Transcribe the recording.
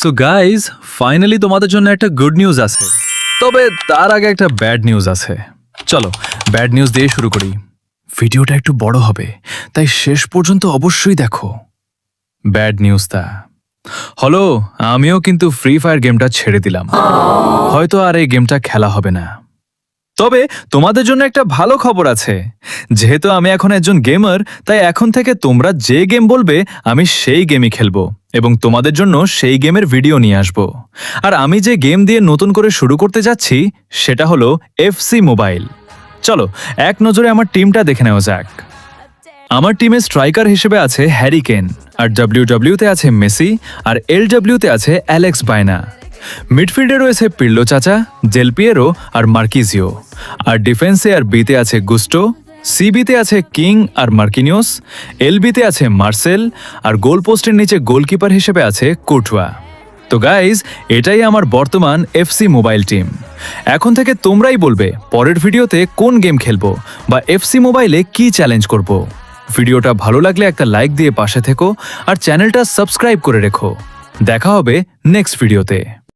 So guys finally তোমাদের জন্য একটা গুড নিউজ আছে, তবে তার আগে একটা ব্যাড নিউজ আছে। চলো ব্যাড নিউজ দিয়ে শুরু করি। ভিডিওটা একটু বড় হবে, তাই শেষ পর্যন্ত অবশ্যই দেখো। ব্যাড নিউজটা হলো, আমিও কিন্তু ফ্রি ফায়ার গেমটা ছেড়ে দিলাম। হয়তো আর এই গেমটা খেলা হবে না। তবে তোমাদের জন্য একটা ভালো খবর আছে, যেহেতু আমি এখন একজন গেমার, তাই এখন থেকে তোমরা যে গেম বলবে আমি সেই গেমই খেলবো এবং তোমাদের জন্য সেই গেমের ভিডিও নিয়ে আসব। আর আমি যে গেম দিয়ে নতুন করে শুরু করতে যাচ্ছি সেটা হলো এফসি মোবাইল। চলো এক নজরে আমার টিমটা দেখে নেওয়া যাক। আমার টিমে স্ট্রাইকার হিসেবে আছে হ্যারি কেন, আর ডাব্লিউতে আছে মেসি, আর এলডব্লিউতে আছে অ্যালেক্স বাইনা। মিডফিল্ডে রয়েছে পির্লো চাচা, জেল পিয়েরো আর মার্কিজিও, আর ডিফেন্সে আর বিতে আছে গুস্টো, সিবিতে আছে কিং আর মার্কিনিওস, এলবিতে আছে মার্সেল, আর গোল পোস্টের নিচে গোলকিপার হিসেবে আছে কুর্টুয়া। তো গাইজ, এটাই আমার বর্তমান এফসি মোবাইল টিম। এখন থেকে তোমরাই বলবে পরের ভিডিওতে কোন গেম খেলবো বা এফসি মোবাইলে কি চ্যালেঞ্জ করব। ভিডিওটা ভালো লাগলে একটা লাইক দিয়ে পাশে থেকো আর চ্যানেলটা সাবস্ক্রাইব করে রেখো। দেখা হবে নেক্সট ভিডিওতে।